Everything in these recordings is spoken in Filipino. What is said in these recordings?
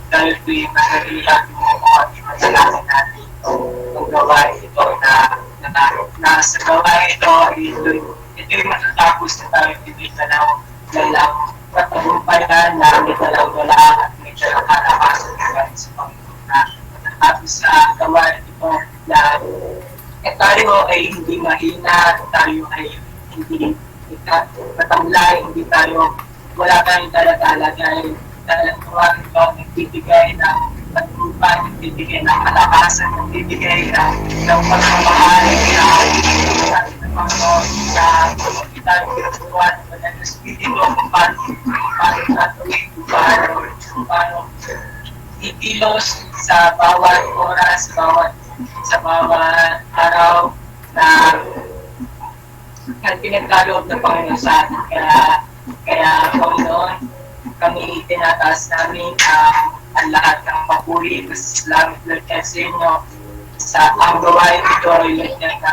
Dahil po'y mahalihan mo at ipasalangin natin ang gawain ito na sa gawain ito'y matatapos na tayo pinitanaw lang patagumpayan na may dalaw-dala at may kalakalakas sa Panginoon na matatapos sa gawain ito na tayo ay hindi mahina, tayo ay hindi matamlay, hindi tayo wala tayong dala-dala dahil ang gawain ito nagbibigay ng pagtupan, nagbibigay ng kalakasan, nagbibigay ng pagmamahal sa ating Panginoon na kita ang pinagturuan ng Banal na Espiritu kung paano natuloy, kung paano ikilos sa bawat oras, sa bawat araw na pinagkaloob ng Panginoon sa atin. Kaya Panginoon, kami tinataas namin ang lahat ng papuri. Salamat Lord sa inyo sa ang gawain ito, Lord God, na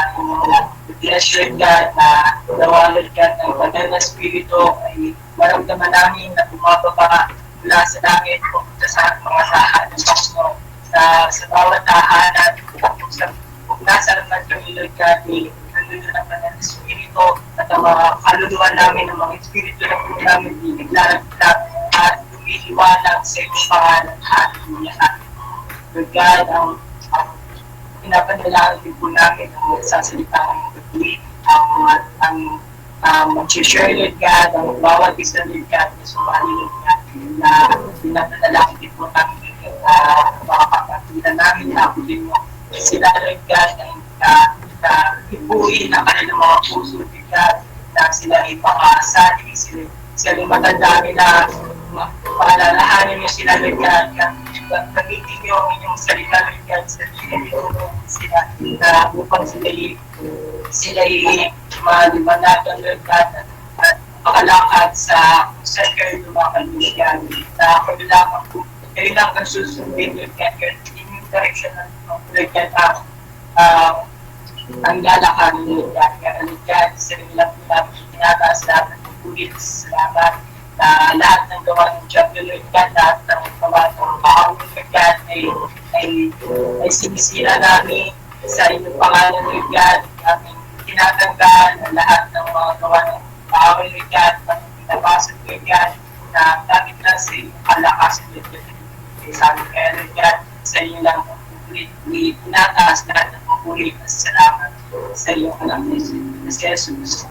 bless Lord God, na nawa Lord God, ng Banal na Espiritu ay maramdaman namin na bumababa mula sa langit pumunta sa mga tahanan ng Panginoon. Sa bawat tahanan, kung nasa naman kami Lord God, nandun na Banal na Espiritu at ang mga kaluluwa namin, ang mga Espiritu na po namin naglalaglag at lumiliwanag sa iyong pangalan. Hallelujah. Lord God, ang pinapanalangin din po namin ang magsasalita ng pagpili, ang mag-share Lord God, ang bawat isa Lord God, na sumali Lord God, na pinapanalangin din po namin mga kapatiran namin na ako din mo. Sila Lord God, na ibuhin ang kanilang mga puso Lord God, na sila ipakasali, sila matandaan na paalalahanin niyo sila Lord God, gamitin niyo ang inyong salita Lord God, sa sila na upang sila'y malibanagan Lord God at makalakad sa saan kayo lumakad Lord God, na kayo lang ang susundin Lord God, yung direction ng Lord God ang lalakad Lord God. Kaya Lord God, sa nilang pinataas lahat ng pupulit, salamat na lahat ng gawa ng Diablo Lord God, lahat ng gawa ng kaawin Lord God ay sinisira namin sa inyong pangalan Lord God, aming tinatanggal lahat ng mga gawa ng kaawin Lord God, at pinapasok Lord God, na dahil lang sa inyong kalakasan Lord God. Sabi kaya Lord God, sa inyo lang ang pupulit, pinataas lahat ng pupulit at salamat sa iyong anak na si Jesus.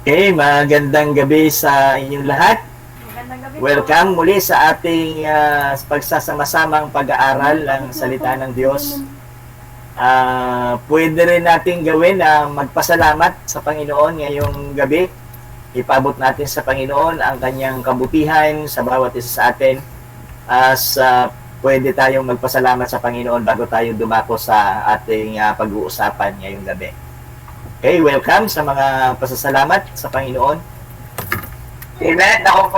Okay, magandang gabi sa inyong lahat. Welcome muli sa ating pagsasama-samang pag-aaral ng salita ng Diyos. Pwede rin natin gawin na magpasalamat sa Panginoon ngayong gabi. Ipaabot natin sa Panginoon ang kanyang kabutihan sa bawat isa sa atin. Pwede tayong magpasalamat sa Panginoon bago tayo dumako sa ating pag-uusapan ngayong gabi. Okay, welcome sa mga pasasalamat sa Panginoon. Amen. Ako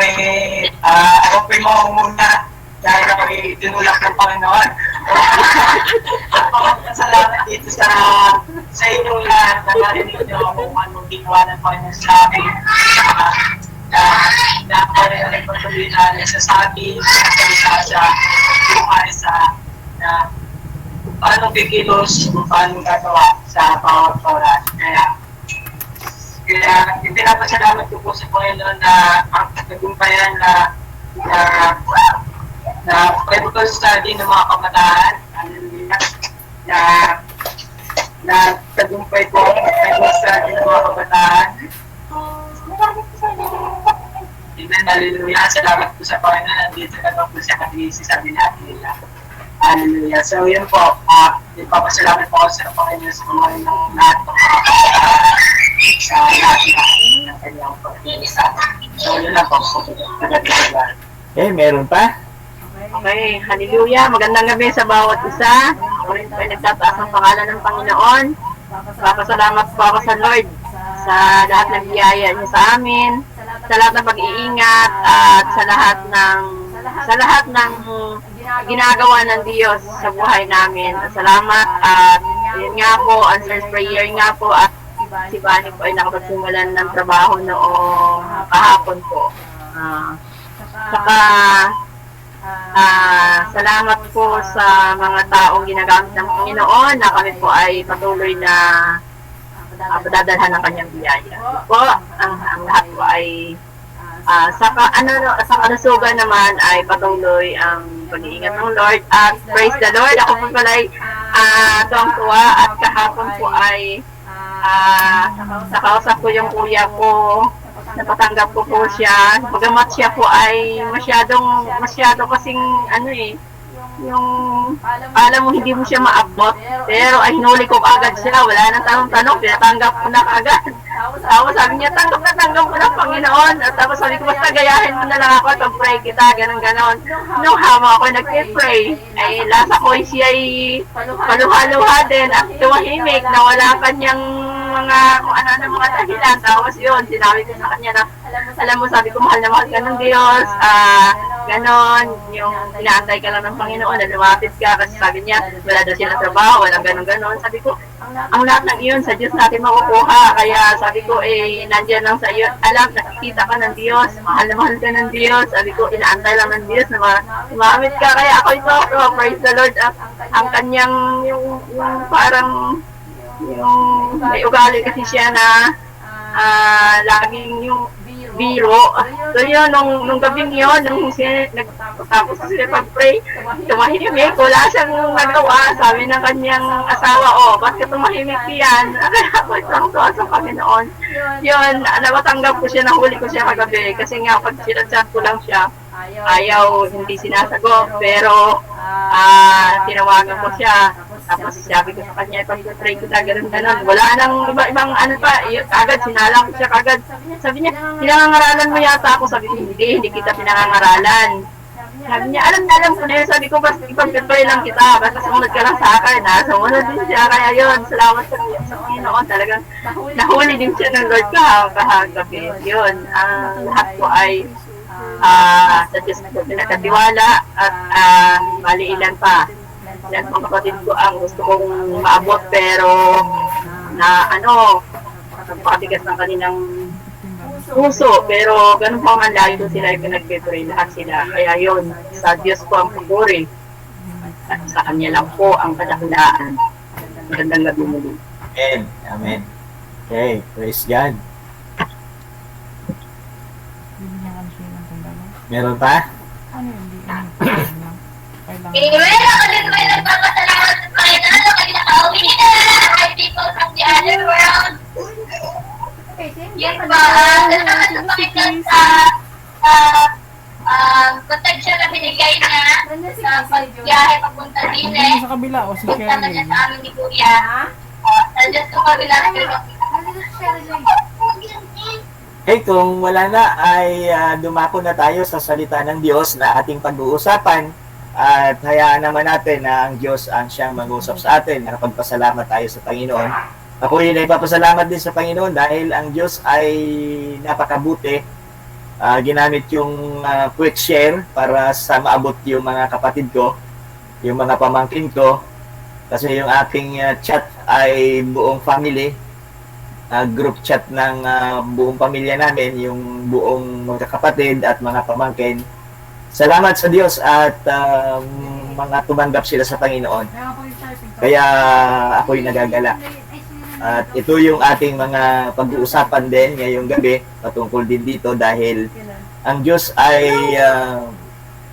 po'y mangunguna dahil ako'y tinulak ng Panginoon. Salamat dito sa inyong lahat na narinig niyo kung anong ginawa ng Panginoon sa akin. Na ako rin ang nagpatuloy na nagsasabi sa buhay na kung paano kikilos, kung paano gagawa sa bawat oras. Kaya pinapasalamat ko po sa Panginoon na ang tagumpayan na Bible study ng mga kabataan. Na tagumpay po ang Bible study ng mga kabataan. Amen. Hallelujah. Salamat po sa Panginoon. Nandito na po siya sabi natin nila. Hallelujah. So yun po. Nagpapasalamat po ako sa Panginoon sa mga ng lahat ng mga kabataan sa lahat ng kanyang pag-iisa. So yun lang po. Okay, meron pa? Okay, hallelujah. Magandang gabi sa bawat isa. Ako rin po ay nagtataas ng pangalan ng Panginoon. Papasalamat po ako sa Lord sa lahat ng biyaya niya sa amin, sa lahat ng pag-iingat at sa lahat ng ginagawa ng Diyos sa buhay namin. Salamat at yun nga po, answers prayer nga po at si Bani po ay nakapagsimulan ng trabaho noong kahapon po. Saka salamat po sa mga taong ginagamit ng Panginoon na kami po ay patuloy na padadalhan ng kanyang biyaya. Po, ang lahat po ay sa kalusugan naman ay patuloy ang pag-iingat ng Lord at praise the Lord. Ako po pala ay tuwang-tuwa at kahapon po ay nakausap ko yung kuya ko, napatanggap ko po siya. Bagamat siya po ay masyado kasing yung alam mo hindi mo siya maabot, pero ay hinuli ko agad siya, wala nang tanong-tanong, pinatanggap ko na agad. Tapos sabi niya, tanggap ko ng Panginoon. At tapos sabi ko, basta gayahin mo na lang ako at pray kita, ganon. Nung hama ako nag-pray, ay lasa ko siya ay paluha-luha din at tumahimik na wala kanyang kung ano ng mga dahilan. Tapos yun, sinabi ko sa kanya na, alam mo, sabi ko, mahal na mahal ka ng Diyos, ganon, yung inaantay ka lang ng Panginoon, na lumapit ka, kasi sabi niya, wala daw siya ng trabaho, walang ganon. Sabi ko, ang lahat ng iyon sa Diyos natin makukuha, kaya sabi ko, nandiyan lang sa iyo, alam, nakikita ka ng Diyos, mahal na mahal ka ng Diyos, sabi ko, inaantay lang ng Diyos na lumapit ka, kaya ako ito, praise the Lord, ang kanyang, yung parang, yung may ugali kasi siya na laging yung biro. So yun, nung gabing yun, nung tapos sila pag-pray, tumahimik, wala siyang nagawa. Sabi ng kanyang asawa, bakit tumahimik yan? Ako isang tuwa sa Panginoon. Yun, nabatanggap ko siya, nahuli ko siya kagabi. Kasi nga, pag sinachat ko lang siya, ayaw, hindi sinasagot. Pero, tinawagan ko siya. Tapos sabi ko sa kanya, pag-pray ko na gano'n. Wala nang ibang agad, sinalang ko siya agad. Sabi niya, pinangangaralan mo yata ako. Sabi ko, hindi kita pinangangaralan. Sabi niya, alam ko na yun. Sabi ko, basta ipag-pray lang kita. Basta sumunod ka lang sa akin. Sumunod din siya. Kaya yun, salamat sa Panginoon. Talagang nahuli din siya ng Lord kahagabi. Yun, lahat ko ay sa Diyos na pinakatiwala at maliilan pa. Yan mga kapatid ko ang gusto kong maabot pero napakatigas ng kanilang puso, pero ganun pa man lagi ko sila yung pinag-pray, lahat sila. Kaya yun, sa Diyos po ang pupuri at sa Kanya lang po ang kadakilaan. Magandang gabi muli. Amen. Okay, praise God. Meron pa? Anyway, ako din may nagpapasalamat sa Panginoon na kami nakauwi na my people from the other world. Yun ba, salamat sa Panginoon sa protection na binigay niya sa pagbiyahe papunta din sa kabila o si punta na niya Kerry. sa amin ni Kuya. Nandiyan sa kabila Okay, kung wala na ay dumako na tayo sa salita ng Diyos na ating pag-uusapan at hayaan naman natin na ang Diyos ang siyang mag-uusap sa atin. Nakapagpasalamat tayo sa Panginoon. Ako rin ay papasalamat din sa Panginoon dahil ang Diyos ay napakabuti ginamit yung quick share para sa maabot yung mga kapatid ko, yung mga pamangkin ko. Kasi yung aking chat ay buong family, group chat ng buong pamilya namin, yung buong magkakapatid at mga pamangkin. Salamat sa Diyos at mga tumanggap sila sa Panginoon. Kaya ako'y nagagala. At ito yung ating mga pag-uusapan din ngayong gabi patungkol din dito dahil ang Diyos ay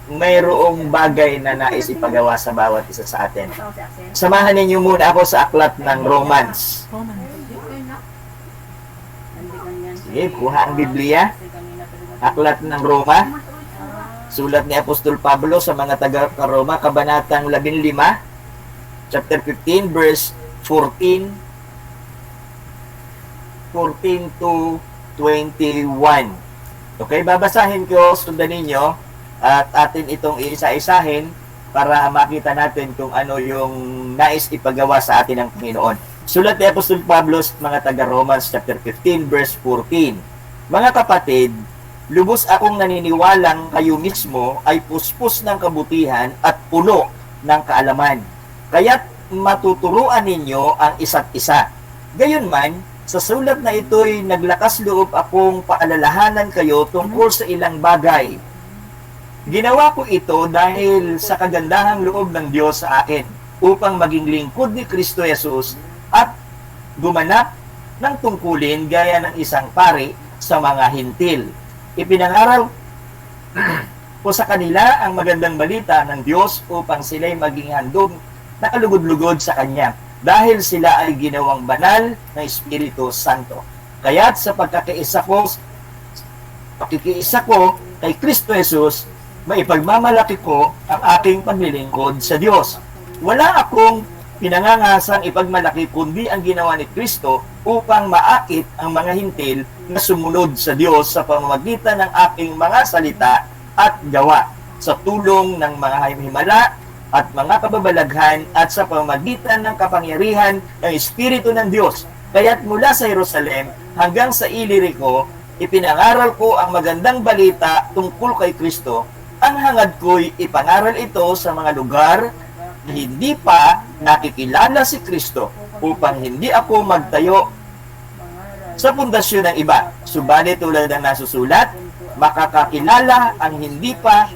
mayroong bagay na nais ipagawa sa bawat isa sa atin. Samahan ninyo muna ako sa aklat ng Romans. Sige, kuha ang Biblia. Aklat ng Roma. Sulat ni Apostol Pablo sa mga taga-Roma, kabanatang 15, chapter 15, verse 14 to 21. Okay, babasahin ko, sundan ninyo, at atin itong iisa-isahin para makita natin kung ano yung nais ipagawa sa atin ng Panginoon. Sulat ni Apostol Pablo sa mga taga-Romans, chapter 15, verse 14. Mga kapatid, lubos akong naniniwalang kayo mismo ay puspos ng kabutihan at puno ng kaalaman. Kaya't matuturuan ninyo ang isa't isa. Gayunman, sa sulat na ito'y naglakas loob akong paalalahanan kayo tungkol sa ilang bagay. Ginawa ko ito dahil sa kagandahang loob ng Diyos sa akin upang maging lingkod ni Kristo Jesus at gumanap ng tungkulin gaya ng isang pari sa mga hintil. Ipinangaral ko sa kanila ang magandang balita ng Diyos upang sila'y maging handog na kalugod-lugod sa Kanya dahil sila ay ginawang banal ng Espiritu Santo. Kaya't sa pakikiisa ko kay Kristo Jesus, maipagmamalaki ko ang aking paglilingkod sa Diyos. Wala akong pinangangasang ipagmalaki kundi ang ginawa ni Kristo upang maakit ang mga hintil na sumunod sa Diyos sa pamamagitan ng aking mga salita at gawa, sa tulong ng mga himala at mga kababalaghan at sa pamamagitan ng kapangyarihan ng Espiritu ng Diyos. Kaya't mula sa Jerusalem hanggang sa Ilirico, ipinangaral ko ang magandang balita tungkol kay Kristo. Ang hangad ko'y ipangaral ito sa mga lugar na hindi pa nakikilala si Kristo upang hindi ako magtayo sa pundasyon ng iba. Subalit tulad ng nasusulat, makakakilala ang hindi pa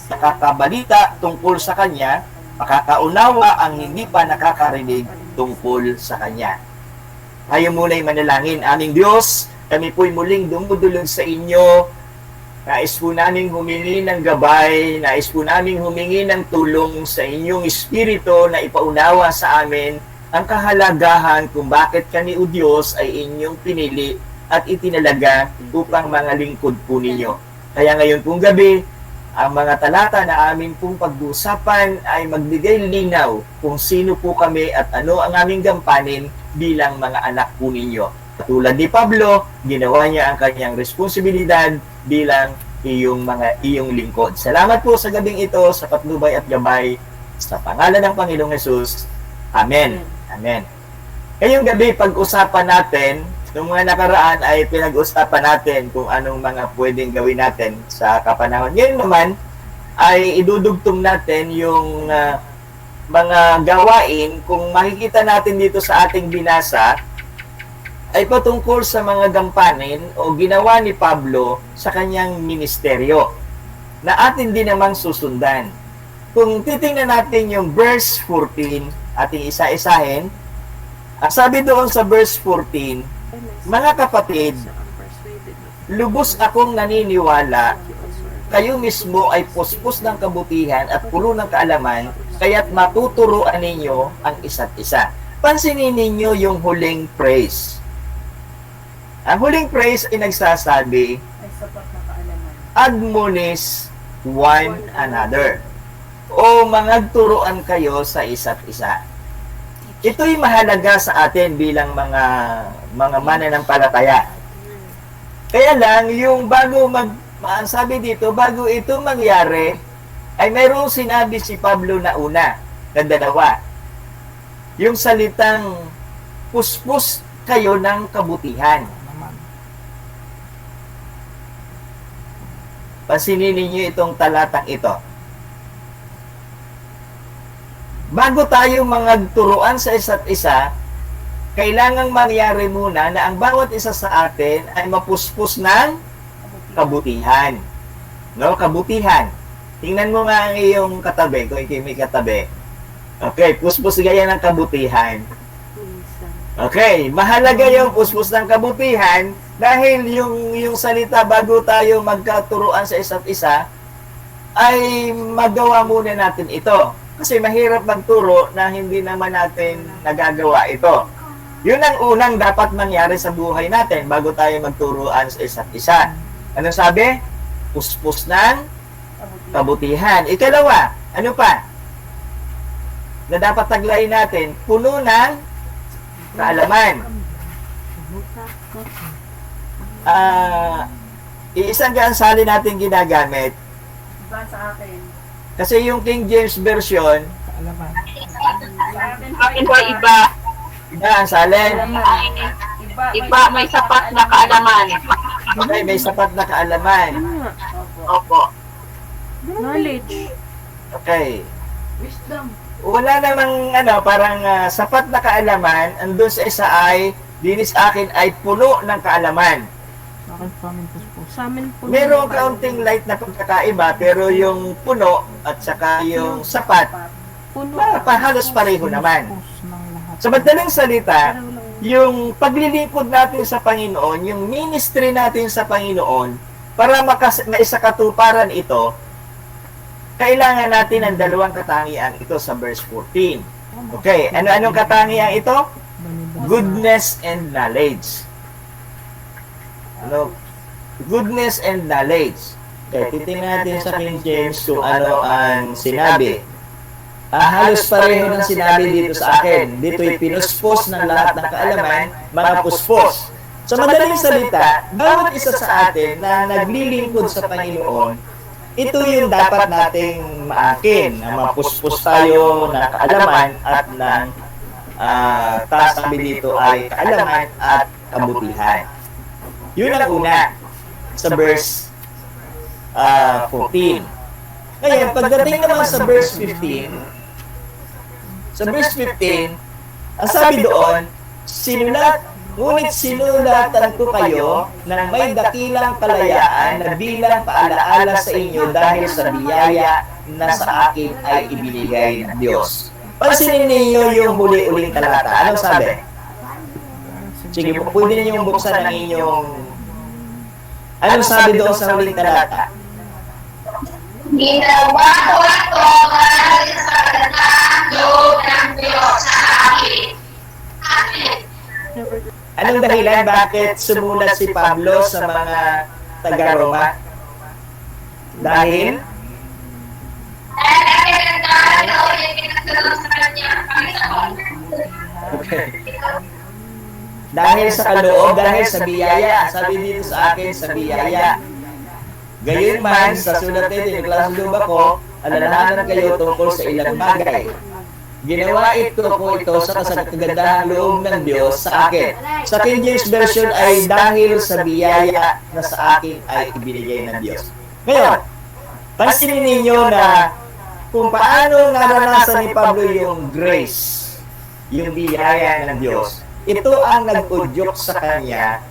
nakakabalita tungkol sa Kanya, makakaunawa ang hindi pa nakakarinig tungkol sa Kanya. Tayo muna'y manalangin. Aming Diyos, kami po'y muling dumudulog sa inyo. Nais po namin humingi ng gabay, nais po namin humingi ng tulong sa inyong Espiritu na ipaunawa sa amin ang kahalagahan kung bakit kami o Diyos ay inyong pinili at itinalaga upang mga lingkod po ninyo. Kaya ngayon pong gabi, ang mga talata na amin pong pag-uusapan ay magbigay linaw kung sino po kami at ano ang aming gampanin bilang mga anak po ninyo. Tulad ni Pablo, ginawa niya ang kanyang responsibilidad bilang iyong lingkod. Salamat po sa gabing ito, sa patnubay at gabay, sa pangalan ng Panginoong Hesus. Amen. Amen. Ngayong gabi, pag-usapan natin, nung mga nakaraan ay pinag-usapan natin kung anong mga pwedeng gawin natin sa kapanahon. Ngayon naman, ay idudugtong natin yung mga gawain. Kung makikita natin dito sa ating binasa, ay patungkol sa mga gampanin o ginawa ni Pablo sa kanyang ministeryo na atin din namang susundan. Kung titingnan natin yung verse 14, ating isa-isahin, sabi doon sa verse 14, mga kapatid, lubos akong naniniwala, kayo mismo ay puspos ng kabutihan at puno ng kaalaman, kaya't matuturuan ninyo ang isa't isa. Pansinin ninyo yung huling phrase. Ang huling phrase ay nagsasabi, admonish one another. O mangagturuan kayo sa isa't isa. Ito'y mahalaga sa atin bilang mga mananampalataya. Kaya lang, yung sabi dito, bago ito mangyari, ay mayroong sinabi si Pablo na una, na dalawa. Yung salitang, puspos kayo ng kabutihan. Pansinin ninyo itong talatang ito. Bago tayo magturuan sa isa't isa, kailangang mangyari muna na ang bawat isa sa atin ay mapuspos ng kabutihan. No, kabutihan. Tingnan mo nga ang iyong katabi, kung ikaw may katabi. Okay, puspos gaya ng kabutihan. Okay, mahalaga yung puspos ng kabutihan dahil yung salita bago tayo magkaturuan sa isa't isa ay magawa muna natin ito. Kasi mahirap magturo na hindi naman natin nagagawa ito. Yun ang unang dapat mangyari sa buhay natin bago tayo magturuan sa isa't isa. Ano sabi? Puspos ng kabutihan. Ikalawa, ano pa? Na dapat taglayin natin, puno ng kaalaman. Iisang gansali natin ginagamit. Sa akin. Kasi yung King James Version, Akin po iba. iba ang salin. Iba may sapat na kaalaman. Okay, may sapat na kaalaman. Opo. Knowledge. Okay. Wisdom. Wala namang parang sapat na kaalaman. Andun sa isa ay, dinis akin ay puno ng kaalaman. Sa amin po. Merong kaunting light na pagkakaiba, pero yung puno at saka yung sapat, halos pareho naman. Sa madaling salita, yung paglilingkod natin sa Panginoon, yung ministry natin sa Panginoon, para maisakatuparan ito, kailangan natin ang dalawang katangian ito sa verse 14. Okay, ano-anong katangian ito? Goodness and knowledge. Ano? Goodness and knowledge. Okay, titingnan natin sa King James kung ano ang sinabi. Halos pareho ng sinabi dito sa akin. Dito'y pinuspos ng lahat ng kaalaman, mga puspos. Sa madaling salita, bawat isa sa atin na naglilingkod sa Panginoon, ito yung dapat nating maakin, na mapuspos tayo ng kaalaman at ng sabi dito ay kaalaman at kabutihan. Yun ang una sa verse 14. Ngayon, pagdating naman sa verse 15, ang sabi doon, ngunit sinulatan ko kayo ng may dakilang kalayaan na bilang paalaala sa inyo dahil sa biyaya na sa akin ay ibinigay ng Diyos. Pansinin ninyo yung huli-uling talata. Anong sabi? Sige, pwede ninyong buksan ang inyong... Anong sabi doon sa huling talata? Ginawa ko ito dahil sa gandang loob ng Diyos sa akin. Anong dahilan bakit sumulat si Pablo sa mga taga-Roma? Dahil? Dahil ang gandang loob yung pinagdalong sa kanya, Panginoon. Okay. Dahil sa kaloob, dahil sa biyaya. Sabi dito sa akin, sa biyaya. Gayunman, sa sulat nito, yung klaseng loob ako, alalahanan kayo tungkol sa ilang bagay. Ginawa ko ito sa kasagandahang loob ng Diyos sa akin. Sa King James Version ay dahil sa biyaya na sa akin ay ibinigay ng Diyos. Ngayon, pansinin ninyo na kung paano naranasan ni Pablo yung grace, yung biyaya ng Diyos. Ito ang nag-udyok sa kanya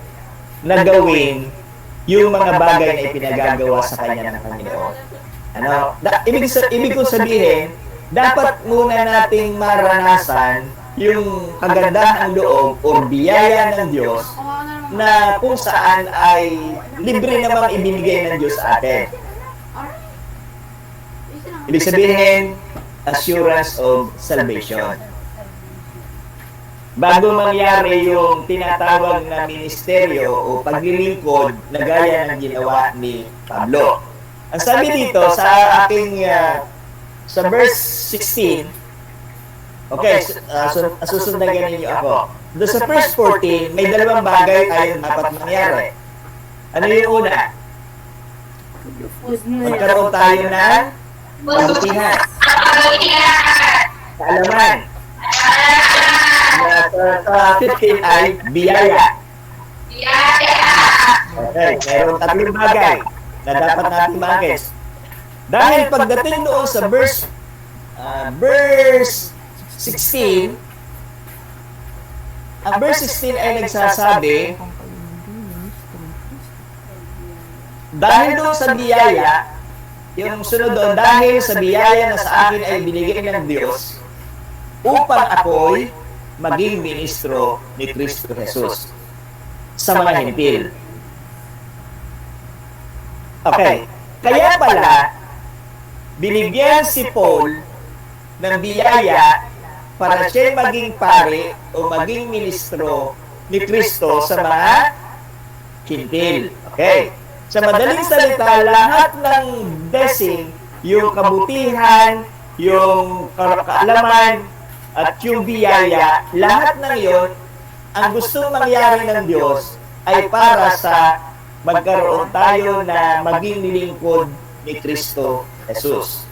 na gawin yung mga bagay na ipinagagawa sa kanya ng Panginoon. Ibig kong sabihin, dapat muna nating maranasan yung kagandahang loob o biyaya ng Diyos na kung saan ay libre namang ibinigay ng Diyos sa atin. Ibig sabihin, assurance of salvation. Bago mangyari yung tinatawag na ministeryo o paglilingkod na gaya ng ginawa ni Pablo. Ang sabi dito sa aking sa verse 16, okay, susundan ninyo ako. Doon sa verse 14, may dalawang bagay tayo dapat mangyari. Ano yung una? Magkaroon tayo ng kabutihan. Kaalaman. Sa 15 ay biyaya. Okay, meron tatlong bagay. na dapat natin ma-guess. Dahil pagdating doon sa verse 16, ang verse 16 ay nagsasabi, dahil doon sa biyaya, yung sunod doon, dahil sa biyaya na sa akin ay binigay ng Diyos, upang ako'y maging ministro ni Kristo Jesus sa mga Hentil. Okay. Kaya pala, binigyan si Paul ng biyaya para siya maging pare o maging ministro ni Kristo sa mga Hentil. Okay. Sa madaling salita, lahat ng blessing, yung kabutihan, yung kaalaman, at yung biyaya, lahat ng yon, ang gustong mangyari ng Diyos ay para sa magkaroon tayo na maging lingkod ni Kristo Jesus.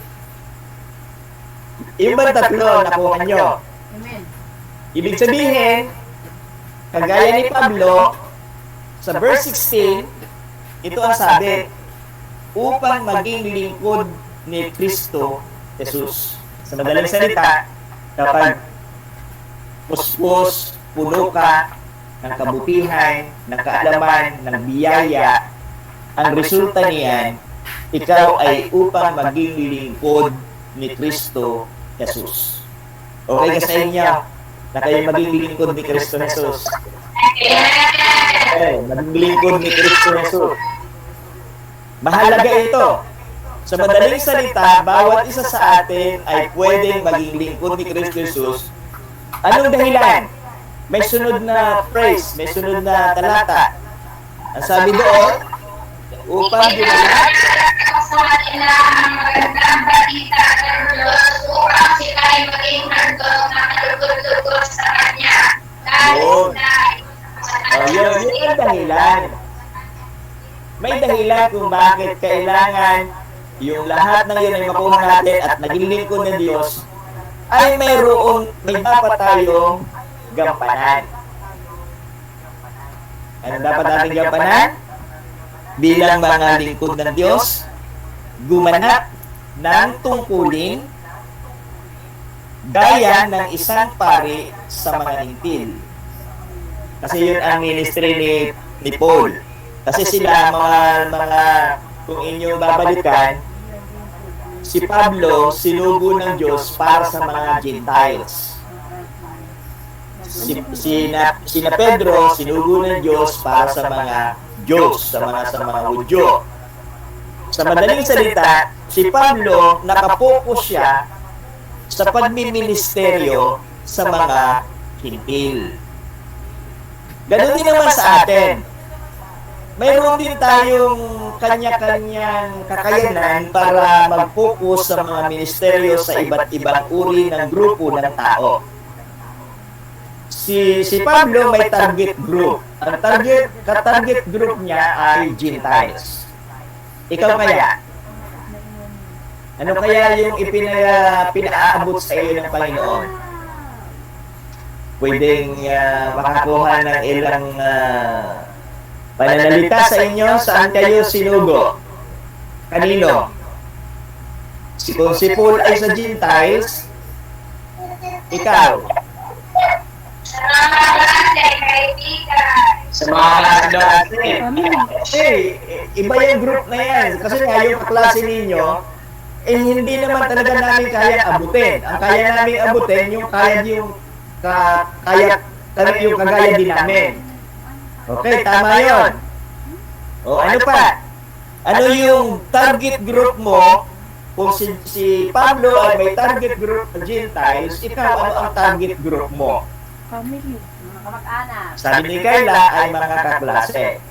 Yung ba tatlo nakuha nyo? Ibig sabihin, kagaya ni Pablo, sa verse 16, ito ang sabi, upang maging lingkod ni Kristo Jesus. Sa madaling salita, kapag puspos, puno ka ng kabutihan, ng kaalaman, ng biyaya, ang resulta niyan, ikaw ay upang maging lingkod ni Kristo Jesus. Okay ka sa inyo na kayo maging lingkod ni Kristo Jesus? Okay, maging lingkod ni Kristo Jesus. Mahalaga ito. Sa madaling salita, bawat isa sa atin ay pwedeng maging lingkod ni Kristo Jesus. Anong dahilan? May sunod na phrase, may sunod na talata. Ang sabi doon, upang gumawa Sa kanila ang magandang balita ng Diyos upang sila ay maging handog na kalugod-lugod sa Kanya. Dahil yun ang dahilan. May dahilan kung bakit kailangan yung lahat ng yun ay makuha natin at naging lingkod ng Diyos ay may dapat tayong gampanan. Ano dapat natin gampanan? Bilang mga lingkod ng Diyos, gumanap ng tungkulin gaya ng isang pari sa mga Hentil. Kasi yun ang ministry ni Paul. Kasi sila mga kung inyong babalikan, si Pablo sinugo ng Diyos para sa mga Gentiles. Sina Pedro sinugo ng Diyos para sa mga Diyos, sa mga Hudyo. Sa madaling salita, si Pablo nakapokus siya sa pagmiministeryo sa mga Hentil. Ganun din naman sa atin. Mayroon din tayong kanya-kanyang kakayanan para mag-focus sa mga ministeryo sa iba't ibang uri ng grupo ng tao. Si Pablo may target group. Ang target group niya ay Gentiles. Ikaw kaya? Ano kaya yung pinaabot sa iyo ng Panginoon? Pwedeng makakuha ng ilang pananalita sa inyo, saan kayo sinugo? Kanino? Kung si Paul ay sa Gentiles, ikaw? Sa mga klase. Eh, iba yung group na yan. Kasi nga yung kaklase ninyo, hindi naman talaga namin kaya abutin. Ang kaya namin abutin, yung kagaya din namin. Okay, tama yun. O, ano pa? Ano yung target group mo? Kung si Pablo ay may target group na Gentiles, ikaw, ano ang target group mo? Family. Sabi ni Kayla ay mga kaklase.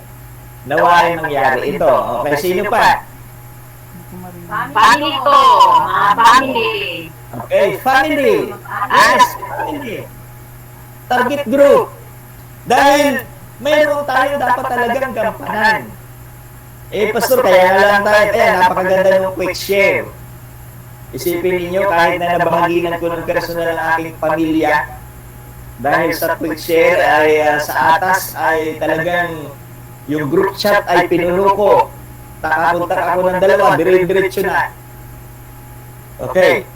Nawa ay mangyari ito. Okay, sino pa? Family ko, mga family. Okay, family. Yes, family. Target group. Dahil mayroon tayo dapat talagang gampanan. Pastor, kaya nga lang tayo, napakaganda ng quick share. Isipin ninyo, kahit na nabahaginan ko ng personal ang aking pamilya, dahil sa quick share ay sa atas ay talagang yung group chat ay pinuno ko. nakakontak ako ng dalawa, dire-diretso na. Okay.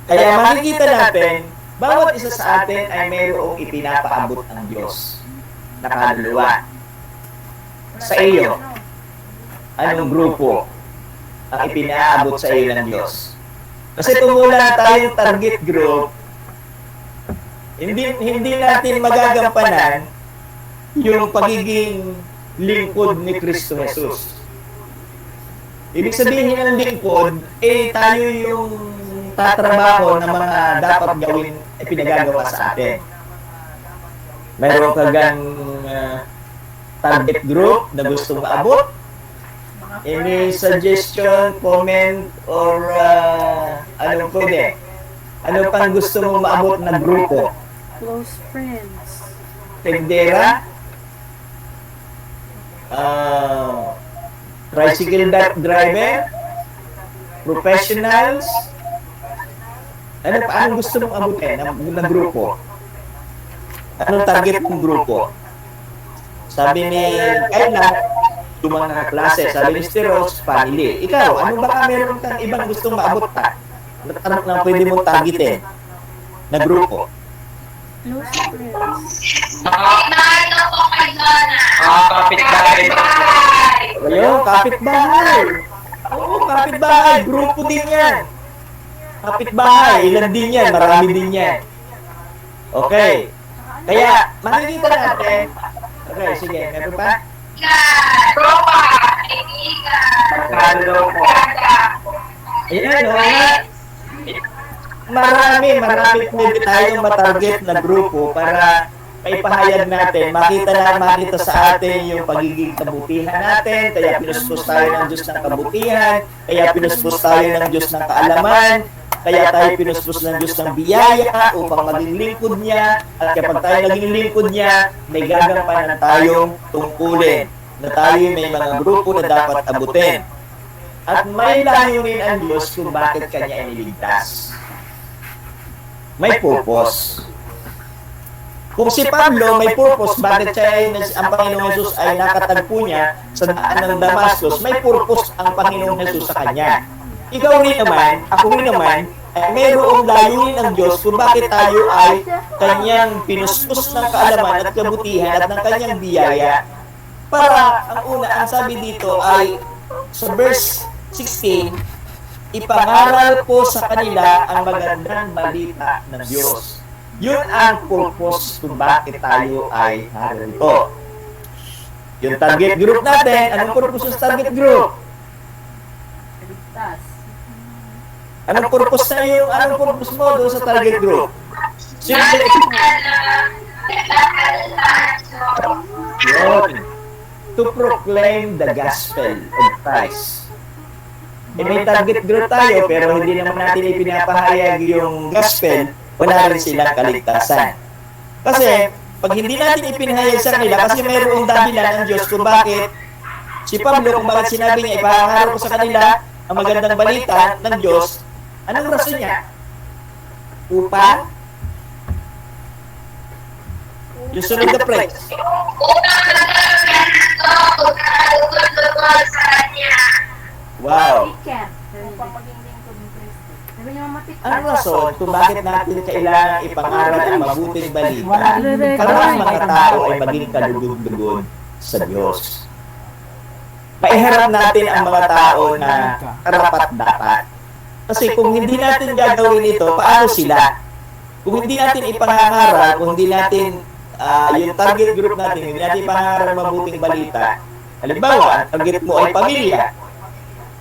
Kaya makikita natin, bawat isa sa atin ay mayroong ipinapaabot ng Diyos na kaluluwa. Sa iyo, anong grupo ang ipinaabot sa iyo ng Diyos? Kasi tumula tayong target group, hindi natin magagampanan yung pagiging lingkod ni Kristo Jesus. Ibig sabihin ng lingkod, tayo yung tatrabaho ng mga dapat gawin pinagagawa sa atin. Mayroon kagang target group na gustong maabot? Any suggestion, comment, or anong pwede? Ano pang gusto mong maabot na grupo? Close friends. Tendera? Tricycle driver? Professionals? Ano pa ang gusto mong abutin ng grupo? Anong target ng grupo? Sabi ni Kayla, lumang na klase. Sabi ni Steros, family. Ikaw, ano baka meron kang ibang gustong maabot pa? Ano na pwede mong targetin na grupo? Close friends. Narito po kay Donna. Kapitbahay. Ayun, kapitbahay. Oo, kapitbahay. Grupo din yan. Kapitbahay, ilan din yan, marami din yan. Okay. Kaya, makikita natin. Okay, sige, meron pa? Tropa. Kaibigan. Kaloko. Ayan, o. Marami pwede tayong matarget na grupo para maipahayag natin, makita sa atin yung pagiging kabutihan natin, kaya pinuspos tayo ng Diyos ng kabutihan, kaya pinuspos tayo ng Diyos ng kaalaman, kaya tayo pinuspos ng Diyos ng biyaya upang maging lingkod niya, at kapag tayo naging lingkod niya, may gagampanan tayong tungkulin, na tayo may mga grupo na dapat abutin. At may layunin ang Diyos kung bakit kanya iniligtas. May purpose. Kung si Pablo may purpose, bakit ang Panginoong Jesus ay nakatagpo niya sa daan ng Damascus, may purpose ang Panginoong Jesus sa kanya. Ikaw rin naman, ako rin naman, ay mayroong layunin ng Diyos kung bakit tayo ay kanyang pinuspos ng kaalaman at kabutihan at ng kanyang biyaya. Para, ang una, ang sabi dito ay, sa verse 16, ipangaral po sa kanila ang magandang balita ng Diyos. Yun ang purpose kung bakit tayo ay narito. Yung target group natin, anong purpose ng target group? Anong purpose na yung, anong purpose mo doon sa target group? Simple. Yun. To proclaim the gospel of Christ. May target group tayo, pero hindi naman natin ipinapahayag yung gospel, wala rin silang kaligtasan. Kasi, pag hindi natin ipinahayag sa kanila, kasi mayroong dahilan ng Diyos kung bakit si Pablo, kung bakit sinabi niya, ipahangarap ko sa kanila ang magandang balita ng Diyos, anong rason niya? Upang yung sunod na phrase. Wow. Ang rason kung bakit natin kailangan ipangaral ang mabuting balita para ang mga tao ay maging kalugod-lugod sa Diyos. Paiharap natin ang mga tao na karapat-dapat. Kasi kung hindi natin gagawin ito, paano sila? Kung hindi natin ipangaral, kung hindi natin yung target group natin, hindi natin ipangaral ang mabuting balita, halimbawa, ang target mo ay pamilya.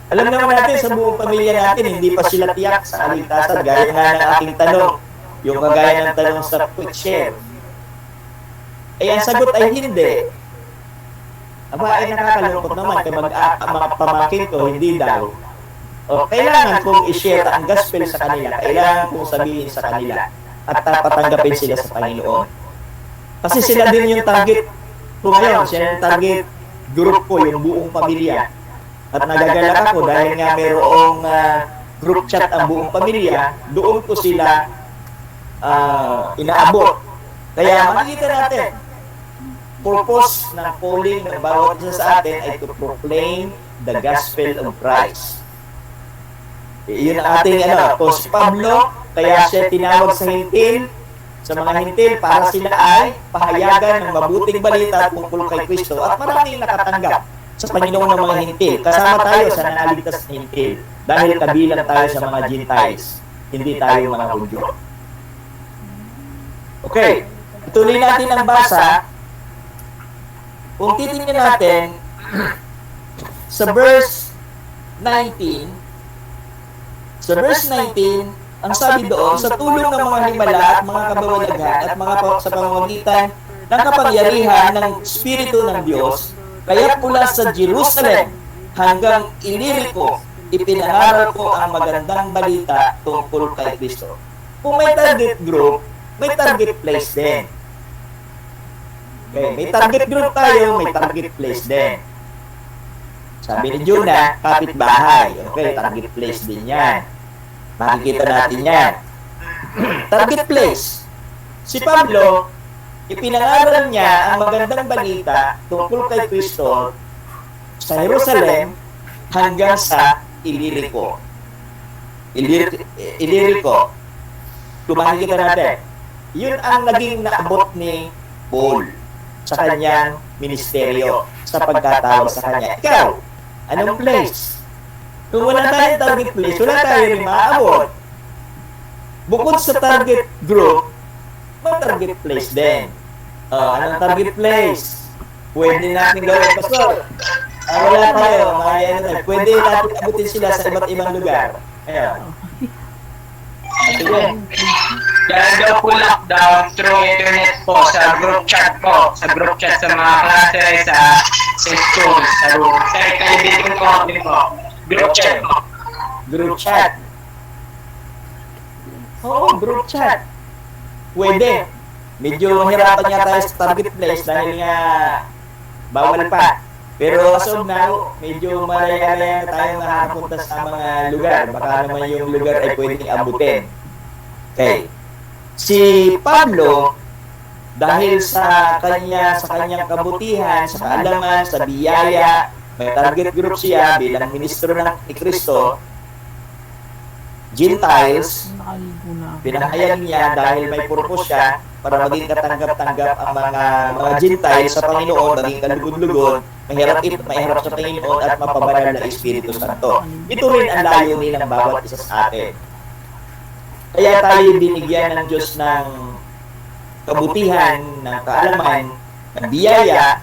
Alam naman natin sa buong pamilya natin, hindi pa sila tiyak sa kaligtasan. Gaya nga ng aking tanong, yung kagaya ng tanong sa quick share. Ang sagot ay hindi. Aba, ay nakakalungkot naman kaya mga pamangkin ko, hindi daw. O, kailangan kong i-share ang gospel sa kanila, kailangan kong sabihin sa kanila at patanggapin sila sa Panginoon. Kasi sila din yung target ko ngayon, sila yung target group ko, yung buong pamilya. At nagagalak ako dahil nga mayroong group chat ang buong pamilya, doon ko sila inaabot. Kaya makikita natin, purpose ng calling ng bawat isa sa atin ay to proclaim the gospel of Christ. Yun ang ating kung si Pablo, kaya siya tinawag sa hintil, sa mga hintil, para sila ay pahayagan ng mabuting balita tungkol kay Kristo. At maraming nakatanggap sa Panginoon ng mga hintil. Kasama tayo sa naligtas na hintil dahil kabilang tayo sa mga Gentiles. Hindi tayo mga Hudyo. Okay, tuloy natin ang basa. Kung titingnan natin sa verse 19, ang sabi doon, sa tulong ng mga himala at mga kabawalagan at mga sa pamamagitan ng kapangyarihan ng Espiritu ng Diyos, kaya mula sa Jerusalem hanggang Illyricum, ipinangaral ko ang magandang balita tungkol kay Kristo. Kung may target group, may target place din. Okay, may target group tayo, may target place din. Sabi ni Jonah, kapitbahay. Okay, target place din yan. Makikita natin yan. Target place. Si Pablo, ipinangaral niya ang magandang balita tungkol kay Kristo sa Jerusalem hanggang sa Illyricum. Illyricum. Kung makikita natin, yun ang naging naabot ni Paul sa kanyang ministeryo, sa pagkatawag sa kanya. Ikaw, anong place? Kung wala tayong target place, wala tayo rin maaabot. Bukod sa target group, may target place din. Anong target place? Pwede natin gawin, Pastor. Wala tayo, pwede natin abutin sila sa iba't ibang lugar. Ayan. Sige. Dahil daw po lockdown through internet po, sa group chat po, sa mga klase, sa school, sa kaibigan ko, group chat po. Group chat. Oo, group chat. Pwede. Medyo mahirapan niya tayo sa target place dahil nga bawal pa. Pero as of now, medyo malaya-laya na tayo nakakapunta sa mga lugar. Baka naman yung lugar ay pwedeng abutin. Okay. Si Pablo, dahil sa kanyang kabutihan, sa kaalaman, sa biyaya, may target group siya bilang ministro ni Kristo, Gentiles, pinangayan niya dahil may purpose siya para maging katanggap-tanggap ang mga Gentiles sa Panginoon, maging kalugod-lugod, mahirap sa Panginoon at mapabanal na Espiritu Santo. Ito rin ang layunin ng bawat isa sa atin. Kaya tayo binigyan ng Diyos ng kabutihan, ng kaalaman, ng biyaya.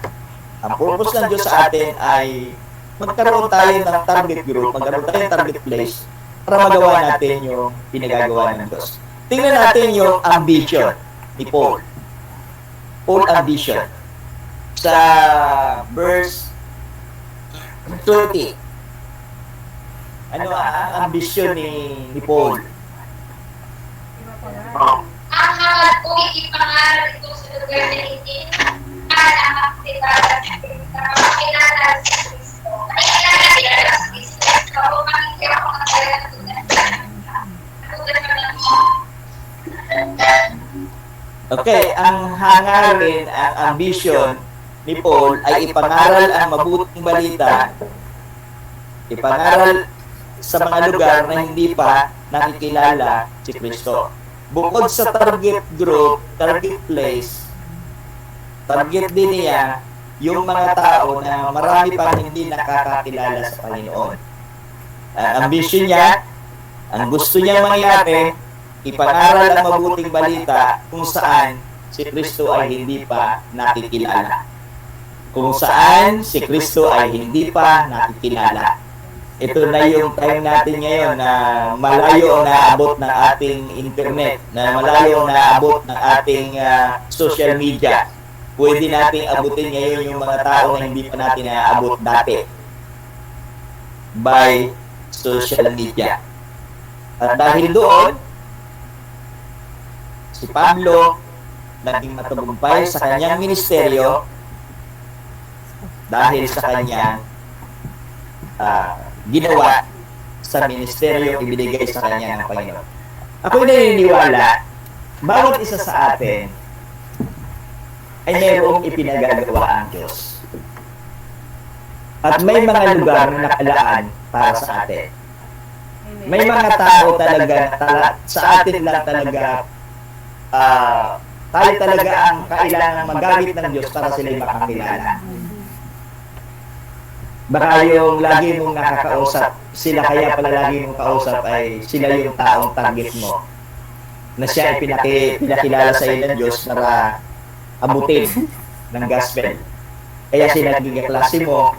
Ang purpose ng Diyos sa atin ay magkaroon tayo ng target group, magkaroon tayo ng target place para magawa natin yung pinagagawa ng Diyos. Tingnan natin yung ambition ni Paul. Paul ambition. Sa verse 30. Ano ang ambition ni Paul? Ang mga kong ipangaral ito sa lugar na hindi para makilala si Kristo. Makilala si Kristo o makikita ko ang kaya Okay, ang hangarin, ang ambition ni Paul ay ipangaral ang mabuting balita, ipangaral sa mga lugar na hindi pa nakikilala si Kristo. Bukod sa target group, target place, target din niya yung mga tao na marami pang hindi nakakakilala sa Panginoon. Ang ambition niya, ang gusto niya mangyari, ipangaral ang mabuting balita kung saan si Kristo ay hindi pa nakikilala. Kung saan si Kristo ay hindi pa nakikilala. Ito na yung time natin ngayon na malayo na abot ng ating internet, na malayo na abot ng ating social media. Pwede nating abutin ngayon yung mga tao na hindi pa natin naabot dati by social media. At dahil doon, si Pablo naging matagumpay sa kanyang ministeryo dahil sa kanyang ginawa sa ministeryo ibinigay sa kanya ng Panginoon. Ako'y naniniwala, bawat isa sa atin ay mayroong ipinagagawa ang Diyos. At may mga lugar na nakalaan para sa atin. May mga tao talaga sa atin lang talaga tayo talaga ang kailangan magamit ng Diyos para sila'y makakilala. Baka yung lagi mong nakakausap, sila kaya pala lagi mong kausap ay sila yung taong target mo. Na siya ay pinakilala sa iyo ng Diyos para abutin ng gospel. Kaya sila naging kaklase mo,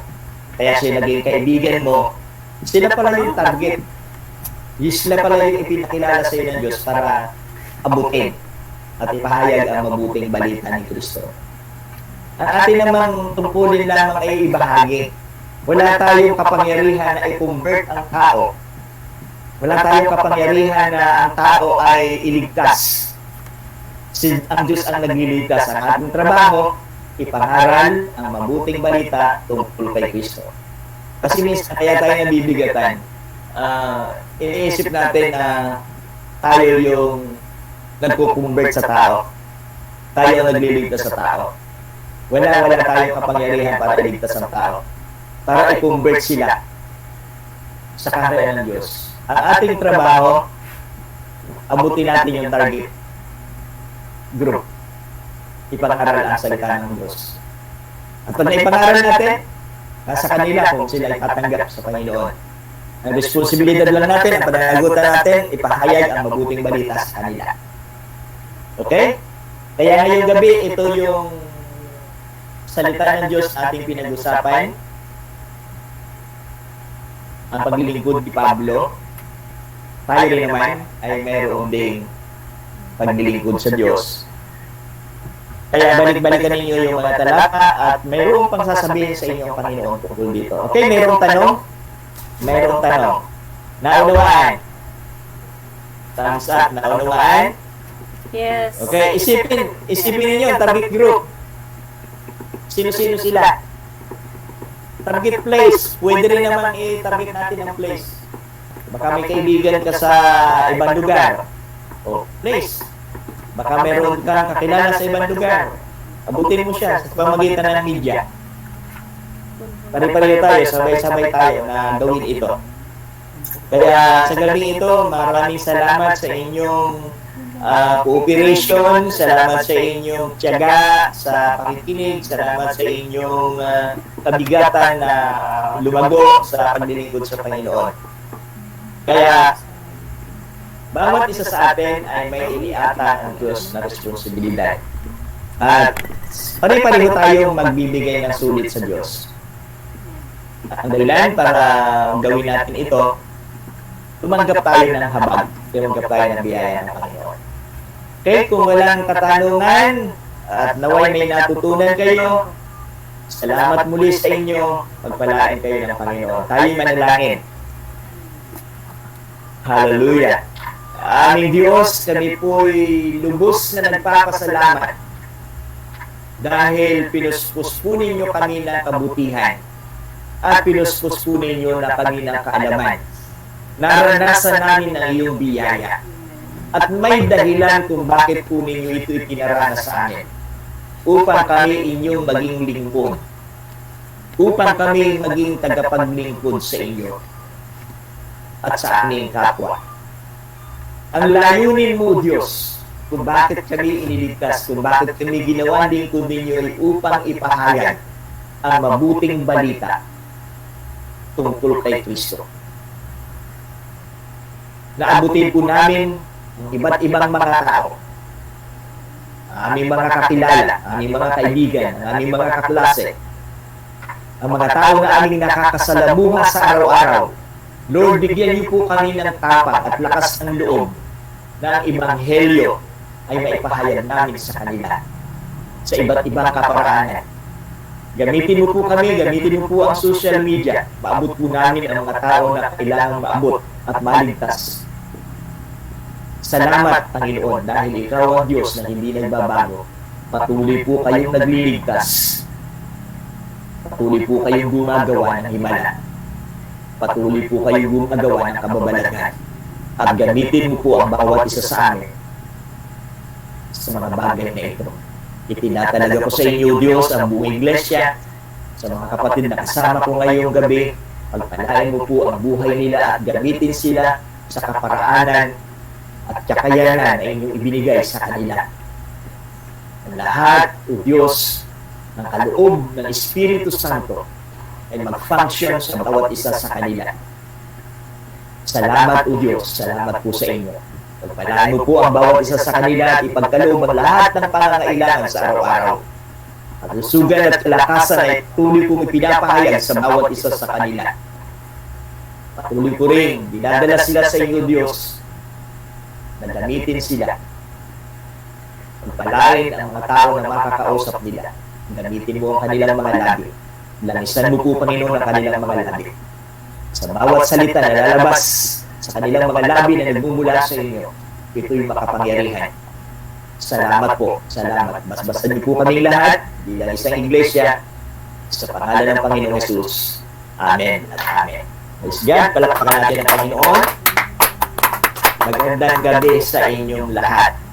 kaya sila naging kaibigan mo, sila pala yung target. Sila pala yung ipinakilala sa iyo ng Diyos para abutin at ipahayag ang mabuting balita ni Kristo. Ang atin namang tungkulin lamang ay ibahagi. Wala tayong kapangyarihan na i-convert ang tao. Wala tayong kapangyarihan na ang tao ay iligtas. Ang Diyos ang nagliligtas. Ang ating trabaho, ipangaral ang mabuting balita tungkol kay Kristo. Kasi minsan kaya tayo nabibigatan. Iniisip natin na tayo yung nagko-convert sa tao. Tayo ang nagliligtas sa tao. Wala tayong kapangyarihan para iligtas ang tao. Para i-convert sila sa kaharian ng Diyos. Ang ating trabaho, abutin natin yung target group. Ipangaral ang salita ng Diyos. At pag naipangaral natin, nasa kanila kung sila itatanggap sa Panginoon. Ang responsibilidad lang natin, ang pananagutan natin, ipahayag ang mabuting balita sa kanila. Okay? Kaya ngayong gabi, ito yung salita ng Diyos ating pinag-usapan. Ang paglilingkod ni Pablo. Tayo rin naman ay mayroon ding paglilingkod sa Diyos. Kaya balik-balikan ninyo yung mga talata at mayroong pang sasabihin sa inyo ang Panginoon tungkol dito. Okay, mayroong tanong? Mayroong tanong. Naunawaan? Thumbs up. Naunawaan? Yes. Okay, isipin ninyo ang target group. Sino-sino sila? Target place. Pwede rin naman i-target natin ang place. Baka may kaibigan ka sa ibang lugar. O, place. Baka meron kang kakilala sa ibang lugar. Abutin mo siya sa pamamagitan ng media. Pare-pareho tayo, sabay-sabay tayo na gawin ito. Kaya sa gabi ito, maraming salamat sa inyong cooperation, salamat sa inyong tiyaga, sa pakikinig, salamat sa inyong kabigatan na lumago sa paglilingkod sa Panginoon. Kaya, bawat isa sa atin ay may iniata ng Diyos na responsibilidad. At pare-pareho tayong magbibigay ng sulit sa Diyos. Ang dahilan para gawin natin ito, tumanggap tayo ng habag, tumanggap tayo ng biyaya ng Panginoon. Okay, kung walang katanungan at naway may natutunan kayo, salamat muli sa inyo, pagpalain kayo ng Panginoon. Tayo manalangin. Hallelujah. Aming Diyos, kami po'y lubos na nagpapasalamat dahil pinuspos po ninyo kami ng kabutihan at pinuspos po ninyo na kami ng kaalaman. Naranasan namin ang iyong biyaya. At may dahilan kung bakit po ninyo ito ipinaranas sa amin. Upang kami inyong maging lingkod. Upang kami maging tagapaglingkod sa inyo. At sa aming kapwa. Ang layunin mo, Diyos, kung bakit kami iniligtas, kung bakit kami ginawa lingkod ninyo ay upang ipahayag ang mabuting balita tungkol kay Kristo. Naabutin po namin ang iba't ibang mga tao, aming mga kakilala, aming mga kaibigan, aming mga kaklase, ang mga tao na aming nakakasalamuha sa araw-araw. Lord, bigyan niyo po kami ng tapang at lakas ng loob na ang Ebanghelyo ay maipahayag namin sa kanila sa iba't ibang kaparaanan. Gamitin mo po kami, gamitin mo po ang social media. Maabot po namin ang mga tao na kailangang maabot at maligtas. Salamat, Panginoon, dahil Ikaw ang Diyos na hindi nagbabago. Patuloy po kayong nagliligtas. Patuloy po kayong gumagawa ng himala. Patuloy po kayong gumagawa ng kababalagan. At gamitin mo po ang bawat isa sa amin sa mga bagay na ito. Itinatalaga ko sa inyo, Diyos, ang buong iglesia, sa Sa mga kapatid na kasama ko ngayong gabi, pagpalain mo po ang buhay nila at gamitin sila sa kaparaanan at kakayanan na inyong ibinigay sa kanila. Ang lahat, O Diyos, ng kaloob ng Espiritu Santo ay mag-function sa bawat isa sa kanila. Salamat, O Diyos. Salamat po sa inyo. Pagpalain mo po ang bawat isa sa kanila at ipagkaloob ang lahat ng pangangailangan sa araw-araw. Kalusugan at kalakasan ay tuloy kong ipinapahayag sa bawat isa sa kanila. Patuloy ko rin, dinadala sila sa inyo, Diyos, na gamitin sila. Pagpalain ang mga tao na makakausap nila. Gamitin mo ang kanilang mga labi. Langisan mo po, Panginoon, ang kanilang mga labi. Sa bawat salita na lalabas sa kanilang mga labi na nagmumula sa inyo, ito'y makapangyarihan. Salamat po. Salamat. Basbasan niyo po kaming lahat bilang isang iglesia sa pangalan ng Panginoong Jesus. Amen at amen. Praise God. Palakpakan natin ang Panginoon. Magandang gabi sa inyong lahat.